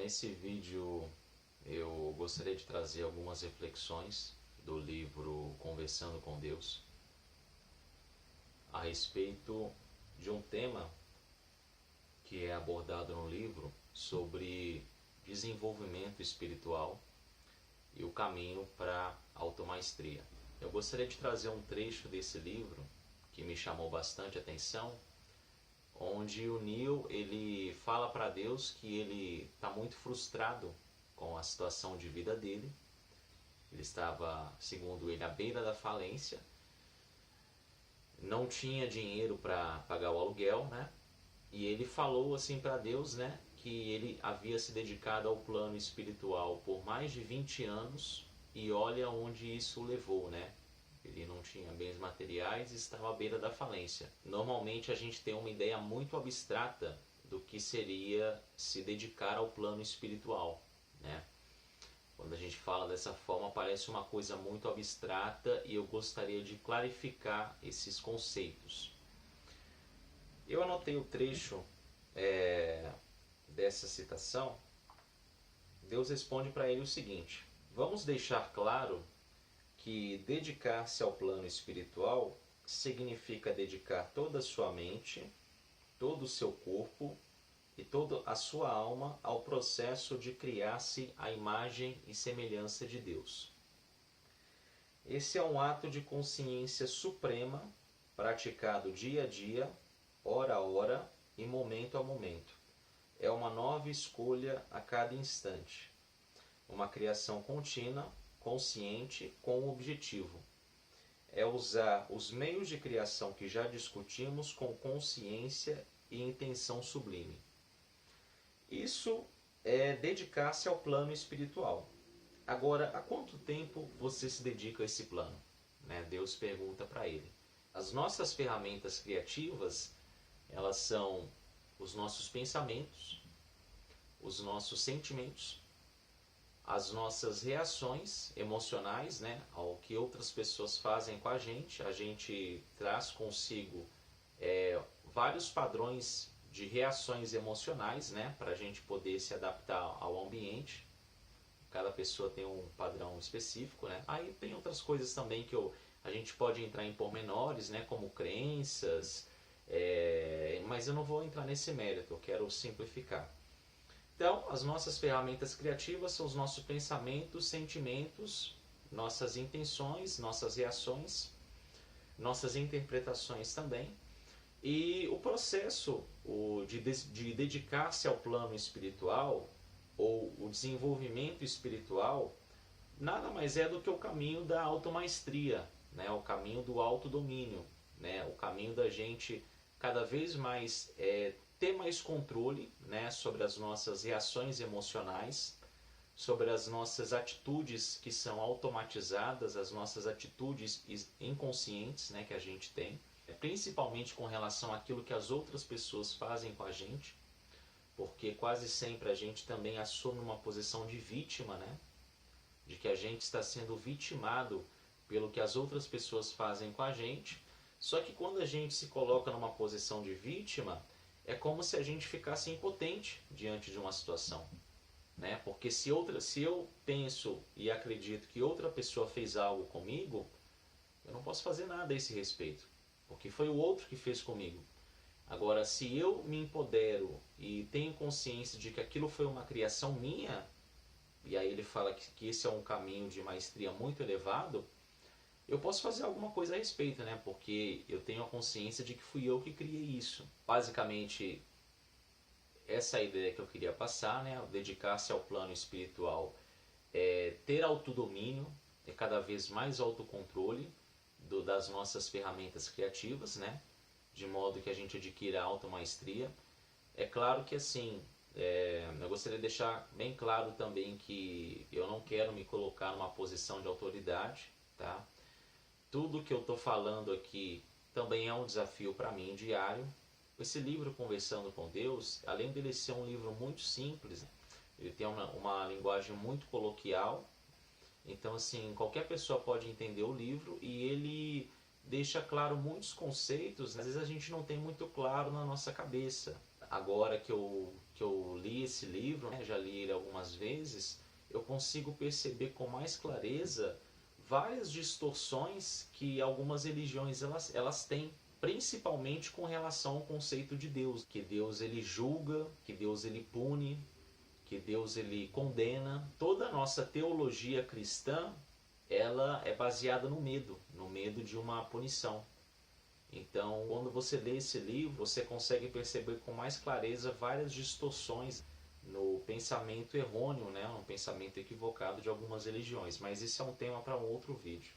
Nesse vídeo eu gostaria de trazer algumas reflexões do livro Conversando com Deus a respeito de um tema que é abordado no livro sobre desenvolvimento espiritual e o caminho para a automaestria. Eu gostaria de trazer um trecho desse livro que me chamou bastante atenção, onde o Neil ele fala para Deus que ele está muito frustrado com a situação de vida dele. Ele estava, segundo ele, à beira da falência, não tinha dinheiro para pagar o aluguel, né? E ele falou assim para Deus, né, que ele havia se dedicado ao plano espiritual por mais de 20 anos e olha onde isso o levou, né? Ele não tinha bens materiais e estava à beira da falência. Normalmente a gente tem uma ideia muito abstrata do que seria se dedicar ao plano espiritual, né? Quando a gente fala dessa forma parece uma coisa muito abstrata e eu gostaria de clarificar esses conceitos. Eu anotei o trecho dessa citação. Deus responde para ele o seguinte: vamos deixar claro que dedicar-se ao plano espiritual significa dedicar toda a sua mente, todo o seu corpo e toda a sua alma ao processo de criar-se à imagem e semelhança de Deus. Esse é um ato de consciência suprema, praticado dia a dia, hora a hora e momento a momento. É uma nova escolha a cada instante. Uma criação contínua, consciente, com um objetivo. É usar os meios de criação que já discutimos com consciência e intenção sublime. Isso é dedicar-se ao plano espiritual. Agora, há quanto tempo você se dedica a esse plano? Deus pergunta para ele. As nossas ferramentas criativas, elas são os nossos pensamentos, os nossos sentimentos, as nossas reações emocionais, ao que outras pessoas fazem com a gente traz consigo vários padrões de reações emocionais, para a gente poder se adaptar ao ambiente. Cada pessoa tem um padrão específico, Aí tem outras coisas também que a gente pode entrar em pormenores, como crenças, mas eu não vou entrar nesse mérito, eu quero simplificar. Então, as nossas ferramentas criativas são os nossos pensamentos, sentimentos, nossas intenções, nossas reações, nossas interpretações também. E o processo de dedicar-se ao plano espiritual, ou o desenvolvimento espiritual, nada mais é do que o caminho da automaestria, o caminho do autodomínio, o caminho da gente cada vez mais ter mais controle, sobre as nossas reações emocionais, sobre as nossas atitudes que são automatizadas, as nossas atitudes inconscientes, que a gente tem, principalmente com relação àquilo que as outras pessoas fazem com a gente, porque quase sempre a gente também assume uma posição de vítima, de que a gente está sendo vitimado pelo que as outras pessoas fazem com a gente. Só que quando a gente se coloca numa posição de vítima, é como se a gente ficasse impotente diante de uma situação, Porque se eu penso e acredito que outra pessoa fez algo comigo, eu não posso fazer nada a esse respeito, porque foi o outro que fez comigo. Agora, se eu me empodero e tenho consciência de que aquilo foi uma criação minha, e aí ele fala que esse é um caminho de maestria muito elevado, eu posso fazer alguma coisa a respeito, Porque eu tenho a consciência de que fui eu que criei isso. Basicamente, essa é a ideia que eu queria passar, dedicar-se ao plano espiritual, ter autodomínio, cada vez mais autocontrole das nossas ferramentas criativas, de modo que a gente adquira a automaestria. É claro que assim, eu gostaria de deixar bem claro também que eu não quero me colocar numa posição de autoridade, tá? Tudo que eu estou falando aqui também é um desafio para mim diário. Esse livro Conversando com Deus, além dele ser um livro muito simples, ele tem uma linguagem muito coloquial. Então assim, qualquer pessoa pode entender o livro e ele deixa claro muitos conceitos, às vezes a gente não tem muito claro na nossa cabeça. Agora que eu que eu li esse livro, né, já li ele algumas vezes, eu consigo perceber com mais clareza várias distorções que algumas religiões elas têm, principalmente com relação ao conceito de Deus, que Deus ele julga, que Deus ele pune, que Deus ele condena. Toda a nossa teologia cristã, ela é baseada no medo de uma punição. Então, quando você lê esse livro, você consegue perceber com mais clareza várias distorções no pensamento errôneo, né? No pensamento equivocado de algumas religiões. Mas isso é um tema para um outro vídeo.